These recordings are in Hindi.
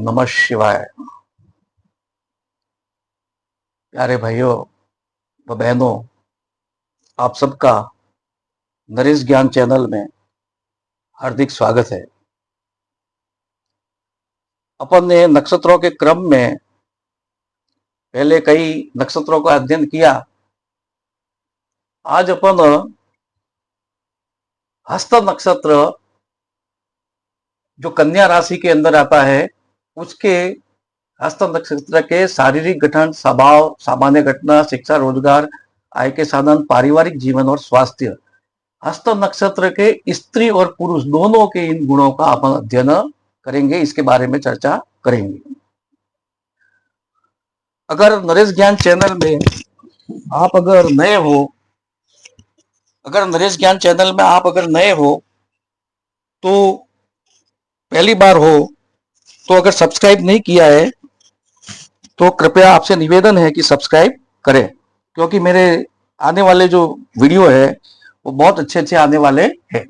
नमः शिवाय। प्यारे भाइयों व बहनों, आप सबका नरेश ज्ञान चैनल में हार्दिक स्वागत है। अपन ने नक्षत्रों के क्रम में पहले कई नक्षत्रों का अध्ययन किया। आज अपन हस्त नक्षत्र जो कन्या राशि के अंदर आता है, उसके हस्त नक्षत्र के शारीरिक गठन, स्वभाव, सामान्य घटना, शिक्षा, रोजगार, आय के साधन, पारिवारिक जीवन और स्वास्थ्य, हस्त नक्षत्र के स्त्री और पुरुष दोनों के इन गुणों का अपन अध्ययन करेंगे, इसके बारे में चर्चा करेंगे। अगर नरेश ज्ञान चैनल में आप अगर नए हो, तो पहली बार हो तो अगर सब्सक्राइब नहीं किया है तो कृपया आपसे निवेदन है कि सब्सक्राइब करें, क्योंकि मेरे आने वाले जो वीडियो है वो बहुत अच्छे आने वाले हैं।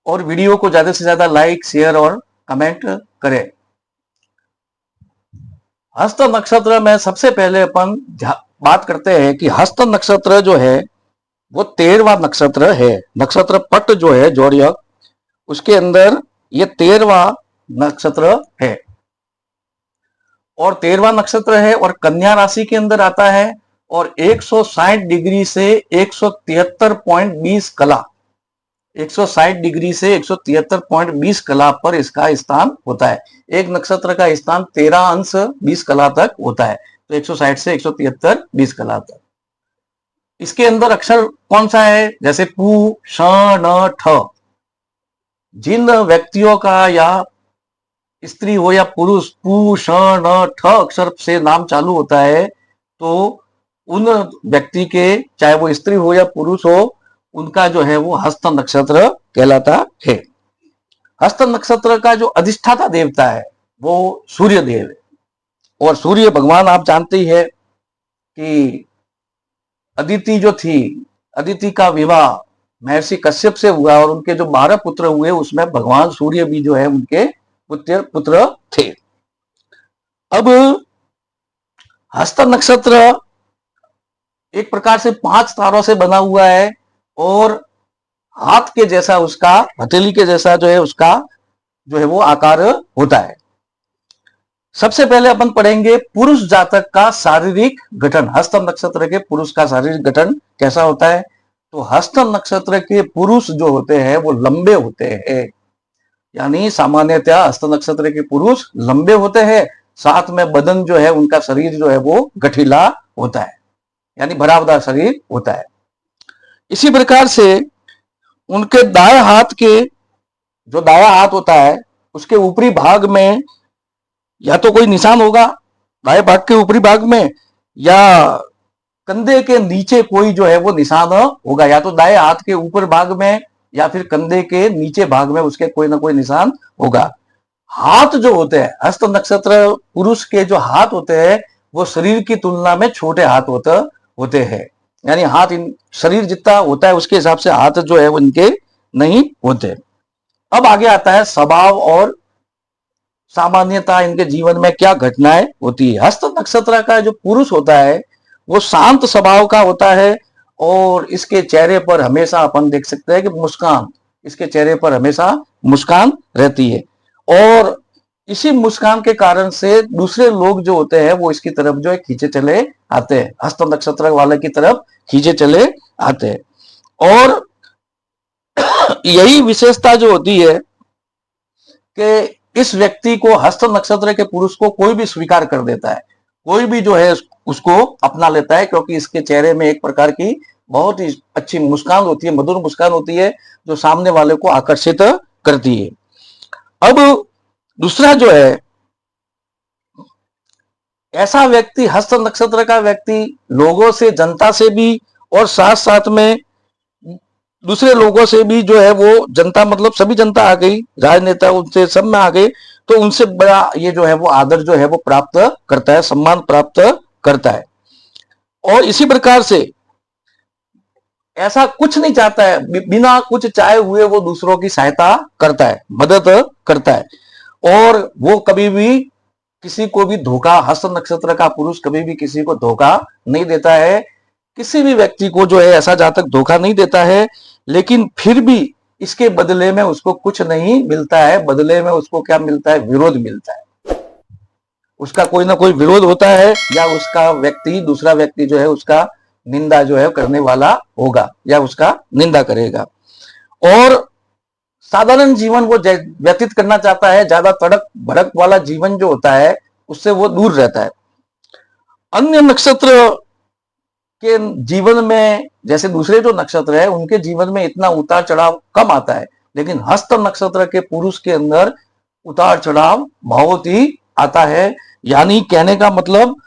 और वीडियो को ज्यादा से ज्यादा लाइक, शेयर और कमेंट करें। हस्त नक्षत्र में सबसे पहले अपन बात करते हैं कि हस्त नक्षत्र जो है वो 13वां नक्षत्र है। नक्षत्र पट जो है जोड़ियक, उसके अंदर ये 13वां नक्षत्र है और 13वां नक्षत्र है और कन्या राशि के अंदर आता है और 160 डिग्री से 173.20 कला 160 डिग्री से 173.20 कला पर इसका स्थान होता है। एक नक्षत्र का स्थान 13 अंश 20 कला तक होता है, तो 160 से 173 20 कला तक। इसके अंदर अक्षर कौन सा है? जैसे पू, श, न, ठ। जिन व्यक्तियों का या स्त्री हो या पुरुष पू, श, न, ठ अक्षर से नाम चालू होता है, तो उन व्यक्ति के, चाहे वो स्त्री हो या पुरुष हो, उनका जो है वो हस्त नक्षत्र कहलाता है। हस्त नक्षत्र का जो अधिष्ठाता देवता है वो सूर्य देव है। और सूर्य भगवान आप जानते ही है कि अदिति जो थी, अदिति का विवाह महर्षि कश्यप से हुआ और उनके जो 12 पुत्र हुए उसमें भगवान सूर्य भी जो है उनके पुत्र थे। अब हस्त नक्षत्र एक प्रकार से 5 तारों से बना हुआ है और हाथ के जैसा, उसका हथेली के जैसा जो है उसका जो है वो आकार होता है। सबसे पहले अपन पढ़ेंगे पुरुष जातक का शारीरिक गठन। हस्त नक्षत्र के पुरुष का शारीरिक गठन कैसा होता है? तो हस्त नक्षत्र के पुरुष जो होते हैं वो लंबे होते हैं, यानी सामान्यतः हस्त नक्षत्र के पुरुष लंबे होते हैं, साथ में बदन जो है उनका शरीर जो है वो गठीला होता है, यानी भरावदार शरीर होता है। इसी प्रकार से उनके दाएं हाथ के, जो दाया हाथ होता है उसके ऊपरी भाग में या तो कोई निशान होगा दाएं भाग के ऊपरी भाग में, या कंधे के नीचे कोई जो है वो निशान होगा, या तो दाएं हाथ के ऊपर भाग में या फिर कंधे के नीचे भाग में उसके कोई ना कोई निशान होगा। हाथ जो होते हैं, हस्त नक्षत्र पुरुष के जो हाथ होते हैं वो शरीर की तुलना में छोटे हाथ होते हैं, यानी हाथ शरीर जितना होता है उसके हिसाब से हाथ जो है उनके नहीं होते। अब आगे आता है स्वभाव और सामान्यता, इनके जीवन में क्या घटनाएं होती है। हस्त नक्षत्र का जो पुरुष होता है वो शांत स्वभाव का होता है और इसके चेहरे पर हमेशा अपन देख सकते हैं कि मुस्कान, इसके चेहरे पर हमेशा मुस्कान रहती है और इसी मुस्कान के कारण से दूसरे लोग जो होते हैं वो इसकी तरफ जो है खींचे चले आते हैं, हस्त नक्षत्र वाले की तरफ खींचे चले आते हैं। और यही विशेषता जो होती है कि इस व्यक्ति को, हस्त नक्षत्र के पुरुष को कोई भी स्वीकार कर देता है, कोई भी जो है उसको अपना लेता है, क्योंकि इसके चेहरे में एक प्रकार की बहुत ही अच्छी मुस्कान होती है, मधुर मुस्कान होती है जो सामने वाले को आकर्षित करती है। अब दूसरा जो है, ऐसा व्यक्ति, हस्त नक्षत्र का व्यक्ति लोगों से, जनता से भी और साथ साथ में दूसरे लोगों से भी जो है वो, जनता मतलब सभी जनता आ गई, राजनेता उनसे सब में आ गए, तो उनसे बड़ा ये जो है वो आदर जो है वो प्राप्त करता है, सम्मान प्राप्त करता है। और इसी प्रकार से ऐसा कुछ नहीं चाहता है, बिना कुछ चाहे हुए वो दूसरों की सहायता करता है, मदद करता है। और वो कभी भी किसी को भी धोखा, हस्त नक्षत्र का पुरुष कभी भी किसी को धोखा नहीं देता है, किसी भी व्यक्ति को जो है ऐसा जातक धोखा नहीं देता है। लेकिन फिर भी इसके बदले में उसको कुछ नहीं मिलता है, बदले में उसको क्या मिलता है, विरोध मिलता है। उसका कोई ना कोई विरोध होता है, या उसका व्यक्ति, दूसरा व्यक्ति जो है उसका निंदा जो है करने वाला होगा, या उसका निंदा करेगा। और साधारण जीवन वो व्यतीत करना चाहता है, ज्यादा तड़क भड़क वाला जीवन जो होता है उससे वो दूर रहता है। अन्य नक्षत्र के जीवन में, जैसे दूसरे जो नक्षत्र है उनके जीवन में इतना उतार चढ़ाव कम आता है, लेकिन हस्त नक्षत्र के पुरुष के अंदर उतार चढ़ाव बहुत ही आता है। यानी कहने का मतलब,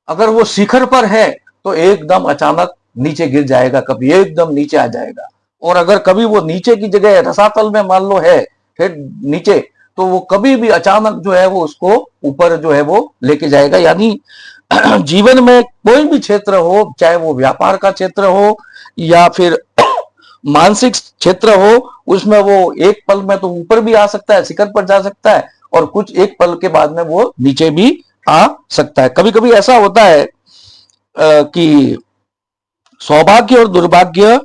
अगर वो शिखर पर है तो एकदम अचानक नीचे गिर जाएगा, कभी एकदम नीचे आ जाएगा। और अगर कभी वो नीचे की जगह रसातल में मान लो है, फिर नीचे, तो वो कभी भी अचानक जो है वो उसको ऊपर जो है वो लेके जाएगा। यानी जीवन में कोई भी क्षेत्र हो, चाहे वो व्यापार का क्षेत्र हो या फिर मानसिक क्षेत्र हो, उसमें वो एक पल में तो ऊपर भी आ सकता है, शिखर पर जा सकता है, और कुछ एक पल के बाद में वो नीचे भी आ सकता है। कभी कभी ऐसा होता है कि सौभाग्य और दुर्भाग्य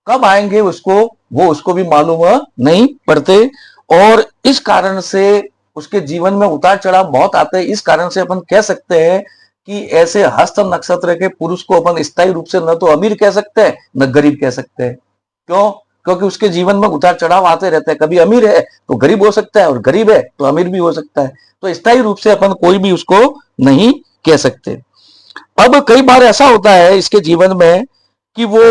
कब आएंगे उसको भी मालूम नहीं पड़ते, और इस कारण से उसके जीवन में उतार चढ़ाव बहुत आते हैं। इस कारण से अपन कह सकते हैं कि ऐसे हस्त नक्षत्र के पुरुष को अपन स्थायी रूप से न तो अमीर कह सकते हैं न गरीब कह सकते हैं। क्यों? क्योंकि उसके जीवन में उतार चढ़ाव आते रहते हैं। कभी अमीर है तो गरीब हो सकता है, और गरीब है तो अमीर भी हो सकता है। तो स्थायी रूप से अपन कोई भी उसको नहीं कह सकते। अब कई बार ऐसा होता है इसके जीवन में कि वो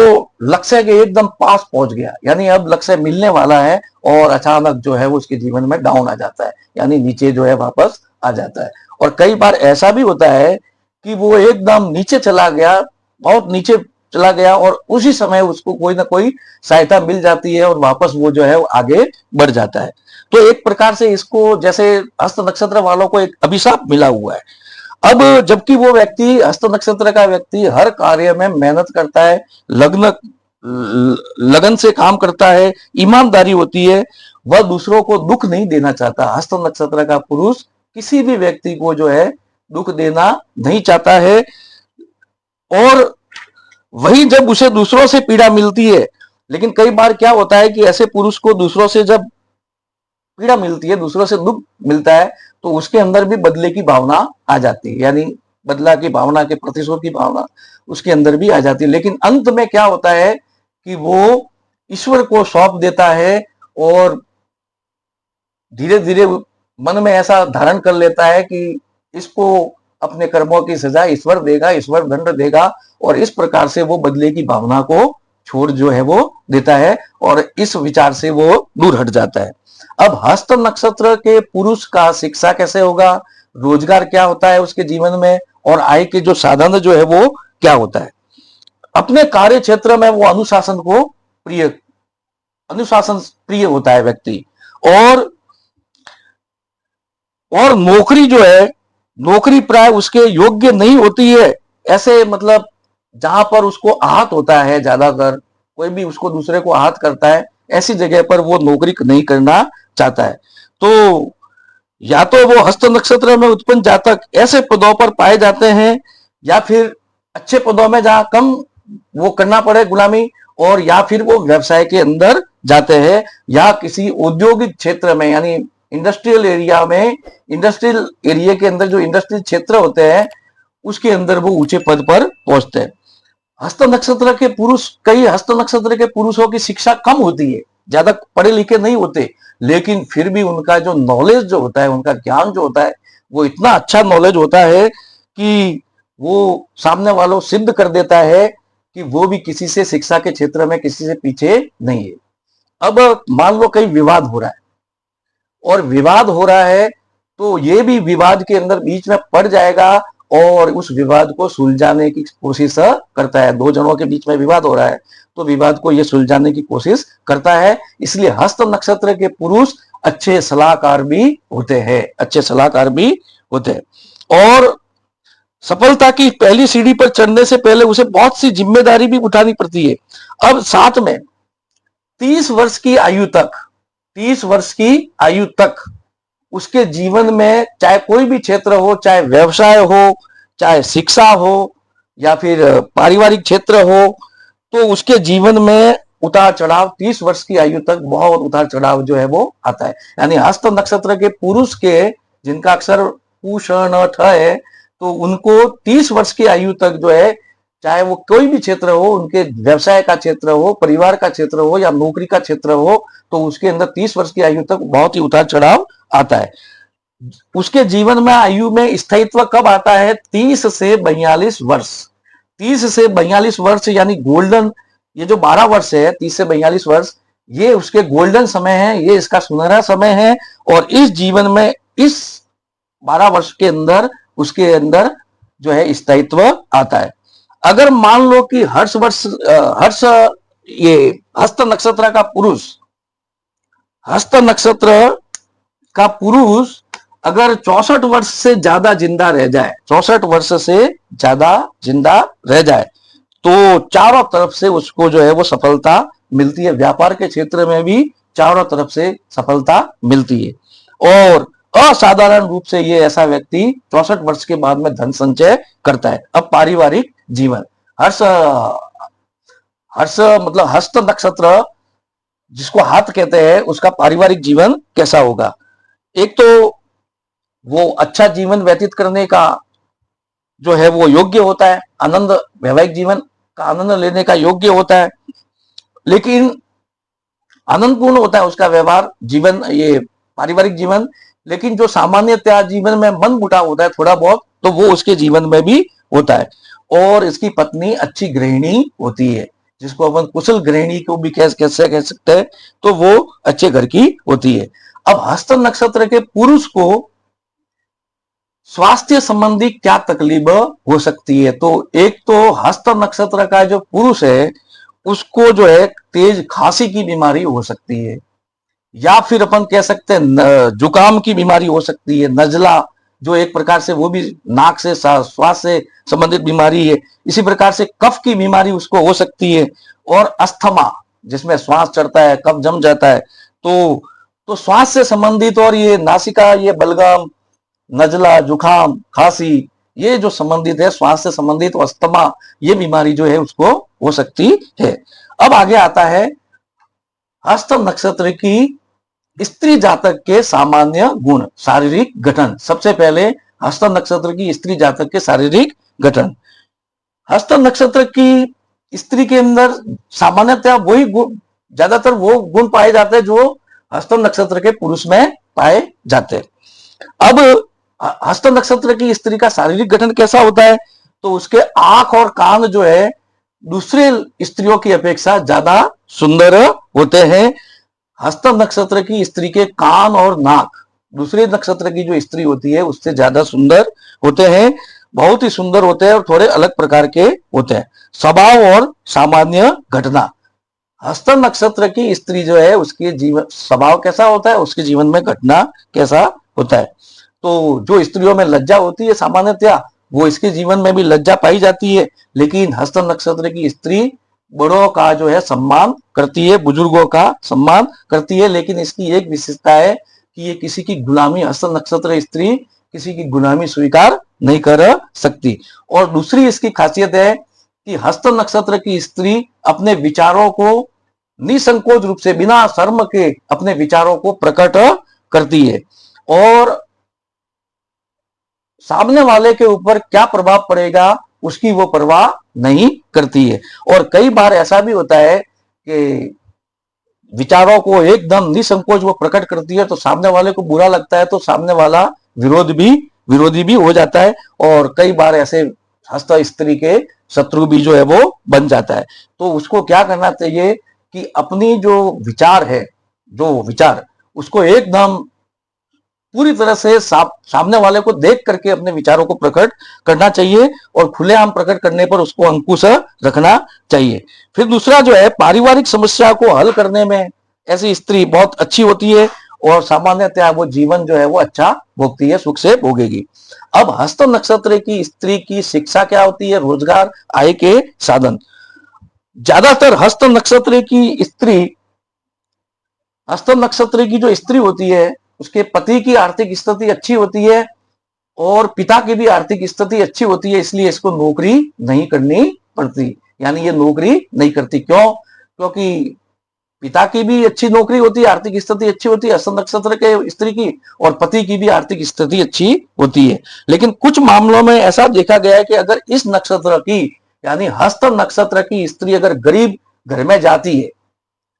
लक्ष्य के एकदम पास पहुंच गया, यानी अब लक्ष्य मिलने वाला है, और अचानक जो है वो उसके जीवन में डाउन आ जाता है, यानी नीचे जो है वापस आ जाता है। और कई बार ऐसा भी होता है कि वो एकदम नीचे चला गया, बहुत नीचे चला गया, और उसी समय उसको कोई ना कोई सहायता मिल जाती है और वापस वो जो है वो आगे बढ़ जाता है। तो एक प्रकार से इसको, जैसे हस्त नक्षत्र वालों को एक अभिशाप मिला हुआ है। अब जबकि वो व्यक्ति, हस्त नक्षत्र का व्यक्ति, हर कार्य में मेहनत करता है, लगन से काम करता है, ईमानदारी होती है, वह दूसरों को दुख नहीं देना चाहता। हस्त नक्षत्र का पुरुष किसी भी व्यक्ति को जो है दुख देना नहीं चाहता है। और वही जब उसे दूसरों से पीड़ा मिलती है, लेकिन कई बार क्या होता है कि ऐसे पुरुष को दूसरों से जब पीड़ा मिलती है, दूसरों से दुख मिलता है, तो उसके अंदर भी बदले की भावना आ जाती है, यानी बदला की भावना, के प्रतिशोध की भावना उसके अंदर भी आ जाती है। लेकिन अंत में क्या होता है कि वो ईश्वर को सौंप देता है, और धीरे धीरे मन में ऐसा धारण कर लेता है कि इसको अपने कर्मों की सजा ईश्वर देगा, ईश्वर दंड देगा, और इस प्रकार से वो बदले की भावना को छोड़ जो है वो देता है, और इस विचार से वो दूर हट जाता है। अब हस्त नक्षत्र के पुरुष का शिक्षा कैसे होगा, रोजगार क्या होता है उसके जीवन में, और आय के जो साधन जो है वो क्या होता है। अपने कार्य क्षेत्र में वो अनुशासन प्रिय होता है व्यक्ति। और नौकरी जो है, नौकरी प्राय उसके योग्य नहीं होती है। ऐसे मतलब जहां पर उसको आहत होता है, ज्यादातर कोई भी उसको दूसरे को आहत करता है, ऐसी जगह पर वो नौकरी नहीं करना चाहता है। तो या तो वो हस्त नक्षत्र में उत्पन्न जातक ऐसे पदों पर पाए जाते हैं, या फिर अच्छे पदों में जहां कम वो करना पड़े गुलामी, और या फिर वो व्यवसाय के अंदर जाते हैं, या किसी औद्योगिक क्षेत्र में, यानी इंडस्ट्रियल एरिया में, इंडस्ट्रियल एरिया के अंदर जो इंडस्ट्रियल क्षेत्र होते हैं उसके अंदर वो ऊंचे पद पर पहुंचते हैं। हस्त नक्षत्र के पुरुष, कई हस्त नक्षत्र के पुरुषों की शिक्षा कम होती है, ज्यादा पढ़े लिखे नहीं होते, लेकिन फिर भी उनका जो नॉलेज जो होता है, उनका ज्ञान जो होता है, वो इतना अच्छा नॉलेज होता है कि वो सामने वालों सिद्ध कर देता है कि वो भी किसी से, शिक्षा के क्षेत्र में किसी से पीछे नहीं है। अब मान लो कहीं विवाद हो रहा है, और विवाद हो रहा है तो ये भी विवाद के अंदर बीच में पड़ जाएगा, और उस विवाद को सुलझाने की कोशिश करता है। दो जनों के बीच में विवाद हो रहा है तो विवाद को ये सुलझाने की कोशिश करता है। इसलिए हस्त नक्षत्र के पुरुष अच्छे सलाहकार भी होते हैं, अच्छे सलाहकार भी होते हैं। और सफलता की पहली सीढ़ी पर चढ़ने से पहले उसे बहुत सी जिम्मेदारी भी उठानी पड़ती है। अब साथ में 30 वर्ष की आयु तक, 30 वर्ष की आयु तक उसके जीवन में चाहे कोई भी क्षेत्र हो, चाहे व्यवसाय हो, चाहे शिक्षा हो, या फिर पारिवारिक क्षेत्र हो, तो उसके जीवन में उतार चढ़ाव 30 वर्ष की आयु तक बहुत उतार चढ़ाव जो है वो आता है। यानी हस्त नक्षत्र के पुरुष के, जिनका अक्षर पू श न ठ है, तो उनको 30 वर्ष की आयु तक जो है, चाहे वो कोई भी क्षेत्र हो, उनके व्यवसाय का क्षेत्र हो, परिवार का क्षेत्र हो, या नौकरी का क्षेत्र हो, तो उसके अंदर 30 वर्ष की आयु तक बहुत ही उतार चढ़ाव आता है। उसके जीवन में आयु में स्थायित्व कब आता है? 30 से 42 वर्ष। 30 से 42 वर्ष यानी गोल्डन, ये जो 12 वर्ष है, 30 से 42 वर्ष, ये उसके गोल्डन समय है, ये इसका सुनहरा समय है। और इस जीवन में इस 12 वर्ष के अंदर उसके अंदर जो है स्थायित्व आता है। अगर मान लो कि हर्ष ये हस्त नक्षत्र का पुरुष, हस्त नक्षत्र का पुरुष अगर 64 वर्ष से ज्यादा जिंदा रह जाए, 64 वर्ष से ज्यादा जिंदा रह जाए, तो चारों तरफ से उसको जो है वो सफलता मिलती है। व्यापार के क्षेत्र में भी चारों तरफ से सफलता मिलती है। और असाधारण रूप से ये ऐसा व्यक्ति 64 वर्ष के बाद में धन संचय करता है। अब पारिवारिक जीवन, हर्ष हर्ष मतलब हस्त नक्षत्र जिसको हाथ कहते हैं, उसका पारिवारिक जीवन कैसा होगा? एक तो वो अच्छा जीवन व्यतीत करने का जो है वो योग्य होता है, आनंद, वैवाहिक जीवन का आनंद लेने का योग्य होता है, लेकिन आनंदपूर्ण होता है उसका व्यवहार जीवन, ये पारिवारिक जीवन। लेकिन जो सामान्यतः जीवन में मन मुटाव होता है थोड़ा बहुत, तो वो उसके जीवन में भी होता है। और इसकी पत्नी अच्छी गृहिणी होती है, जिसको अपन कुशल गृहिणी को भी कैसे कह सकते हैं, तो वो अच्छे घर की होती है। अब हस्त नक्षत्र के पुरुष को स्वास्थ्य संबंधी क्या तकलीफ हो सकती है? तो एक तो हस्त नक्षत्र का जो पुरुष है उसको जो है तेज खांसी की बीमारी हो सकती है, या फिर अपन कह सकते हैं जुकाम की बीमारी हो सकती है, नजला जो एक प्रकार से वो भी नाक से श्वास से संबंधित बीमारी है। इसी प्रकार से कफ की बीमारी उसको हो सकती है, और अस्थमा जिसमें श्वास चढ़ता है, कफ जम जाता है, तो श्वास से संबंधित, और ये नासिका, ये बलगम, नजला, जुकाम, खांसी, ये जो संबंधित है श्वास से संबंधित, अस्थमा, ये बीमारी जो है उसको हो सकती है। अब आगे आता है हस्त नक्षत्र की स्त्री जातक के सामान्य गुण, शारीरिक गठन। सबसे पहले हस्त नक्षत्र की स्त्री जातक के शारीरिक गठन। हस्त नक्षत्र की स्त्री के अंदर सामान्यतः वही गुण, ज्यादातर वो गुण पाए जाते हैं जो हस्त नक्षत्र के पुरुष में पाए जाते हैं। अब हस्त नक्षत्र की स्त्री का शारीरिक गठन कैसा होता है? तो उसके आंख और कान जो है दूसरे स्त्रियों की अपेक्षा ज्यादा सुंदर होते हैं। हस्त नक्षत्र की स्त्री के कान और नाक दूसरे नक्षत्र की जो स्त्री होती है उससे ज्यादा सुंदर होते हैं, बहुत ही सुंदर होते हैं और थोड़े अलग प्रकार के होते हैं। स्वभाव और सामान्य घटना, हस्त नक्षत्र की स्त्री जो है उसके जीवन स्वभाव कैसा होता है, उसके जीवन में घटना कैसा होता है? तो जो स्त्रियों में लज्जा होती है सामान्यतः, वो इसके जीवन में भी लज्जा पाई जाती है। लेकिन हस्त नक्षत्र की स्त्री बड़ों का जो है सम्मान करती है, बुजुर्गों का सम्मान करती है। लेकिन इसकी एक विशेषता है कि ये किसी की गुलामी, हस्त नक्षत्र स्त्री किसी की गुलामी स्वीकार नहीं कर सकती। और दूसरी इसकी खासियत है कि हस्त नक्षत्र की स्त्री अपने विचारों को निसंकोच रूप से, बिना शर्म के अपने विचारों को प्रकट करती है, और सामने वाले के ऊपर क्या प्रभाव पड़ेगा उसकी वो परवाह नहीं करती है। और कई बार ऐसा भी होता है कि विचारों को एकदम निसंकोच वो प्रकट करती है, तो सामने वाले को बुरा लगता है, तो सामने वाला विरोधी भी हो जाता है, और कई बार ऐसे हस्त स्त्री के शत्रु भी जो है वो बन जाता है। तो उसको क्या करना चाहिए कि अपनी जो विचार है, जो विचार, उसको एकदम पूरी तरह से सामने वाले को देख करके अपने विचारों को प्रकट करना चाहिए, और खुलेआम प्रकट करने पर उसको अंकुश रखना चाहिए। फिर दूसरा जो है, पारिवारिक समस्या को हल करने में ऐसी स्त्री बहुत अच्छी होती है, और सामान्यतः वो जीवन जो है वो अच्छा भोगती है, सुख से भोगेगी। अब हस्त नक्षत्र की स्त्री की शिक्षा क्या होती है? रोजगार, आय के साधन। ज्यादातर हस्त नक्षत्र की जो स्त्री होती है उसके पति की आर्थिक स्थिति अच्छी होती है और पिता की भी आर्थिक स्थिति अच्छी होती है, इसलिए इसको नौकरी नहीं करनी पड़ती, यानी ये नौकरी नहीं करती। क्यों? क्योंकि पिता की भी अच्छी नौकरी होती है, आर्थिक स्थिति अच्छी होती है हस्त नक्षत्र के स्त्री की, और पति की भी आर्थिक स्थिति अच्छी होती है। लेकिन कुछ मामलों में ऐसा देखा गया है कि अगर इस नक्षत्र की यानी हस्त नक्षत्र की स्त्री अगर गरीब घर में जाती है,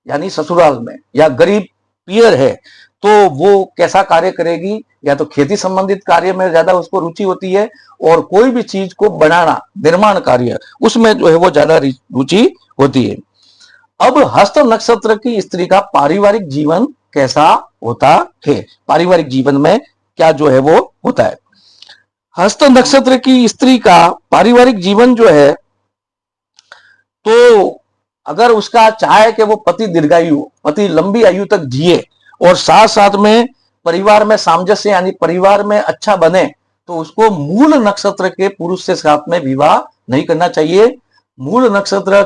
यानी ससुराल में, या गरीब पियर है, तो वो कैसा कार्य करेगी? या तो खेती संबंधित कार्य में ज्यादा उसको रुचि होती है, और कोई भी चीज को बनाना, निर्माण कार्य, उसमें जो है वो ज्यादा रुचि होती है। अब हस्त नक्षत्र की स्त्री का पारिवारिक जीवन कैसा होता है? पारिवारिक जीवन में क्या जो है वो होता है? हस्त नक्षत्र की स्त्री का पारिवारिक जीवन जो है, तो अगर उसका चाहे कि वो पति दीर्घायु, पति लंबी आयु तक जिए, और साथ साथ में परिवार में सामंजस्य यानी परिवार में अच्छा बने, तो उसको मूल नक्षत्र के पुरुष से साथ में विवाह नहीं करना चाहिए। मूल नक्षत्र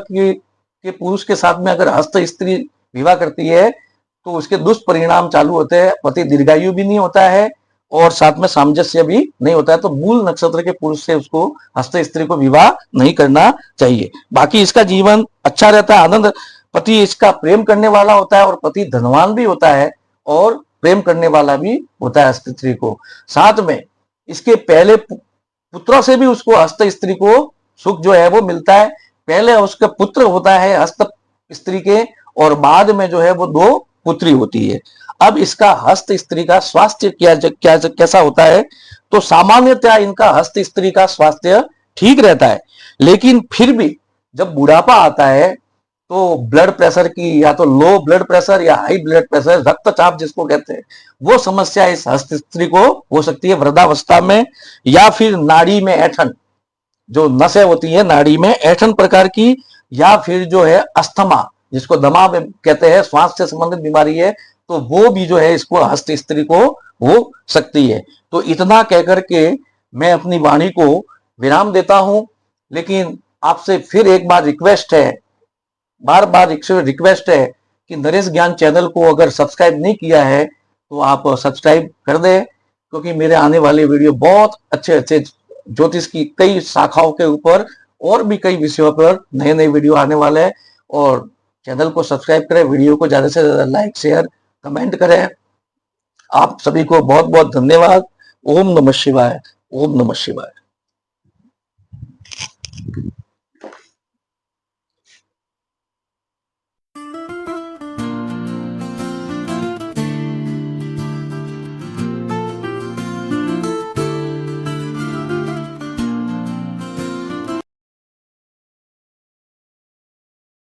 के पुरुष के साथ में अगर हस्त स्त्री विवाह करती है तो उसके दुष्परिणाम चालू होते हैं, पति दीर्घायु भी नहीं होता है और साथ में सामंजस्य भी नहीं होता है। तो मूल नक्षत्र के पुरुष से उसको हस्त स्त्री को विवाह नहीं करना चाहिए। बाकी इसका जीवन अच्छा रहता है, आनंद, पति इसका प्रेम करने वाला होता है और पति धनवान भी होता है और प्रेम करने वाला भी होता है हस्त स्त्री को। साथ में इसके पहले पुत्रों से भी उसको हस्त स्त्री को सुख जो है वो मिलता है। पहले उसका पुत्र होता है हस्त स्त्री के, और बाद में जो है वो 2 पुत्री होती है। अब इसका हस्त स्त्री का स्वास्थ्य कैसा होता है? तो सामान्यतः इनका हस्त स्त्री का स्वास्थ्य ठीक रहता है, लेकिन फिर भी जब बुढ़ापा आता है तो ब्लड प्रेशर की, या तो लो ब्लड प्रेशर या हाई ब्लड प्रेशर, रक्तचाप जिसको कहते हैं, वो समस्या इस हस्त स्त्री को हो सकती है वृद्धावस्था में। या फिर नाड़ी में ऐठन, जो नसें होती है नाड़ी में ऐठन प्रकार की, या फिर जो है अस्थमा जिसको दमा कहते हैं, श्वास से संबंधित बीमारी है, तो वो भी जो है इसको हस्त स्त्री को हो सकती है। तो इतना कहकर के मैं अपनी वाणी को विराम देता हूं, लेकिन आपसे फिर एक बार रिक्वेस्ट है, बार बार रिक्वेस्ट है कि नरेश ज्ञान चैनल को अगर सब्सक्राइब नहीं किया है तो आप सब्सक्राइब कर दें, क्योंकि मेरे आने वाले वीडियो बहुत अच्छे अच्छे ज्योतिष की कई शाखाओं के ऊपर और भी कई विषयों पर नए नए वीडियो आने वाले हैं। और चैनल को सब्सक्राइब करें, वीडियो को ज्यादा से ज्यादा लाइक शेयर कमेंट करें। आप सभी को बहुत बहुत धन्यवाद। ओम नमः शिवाय। ओम नमः शिवाय।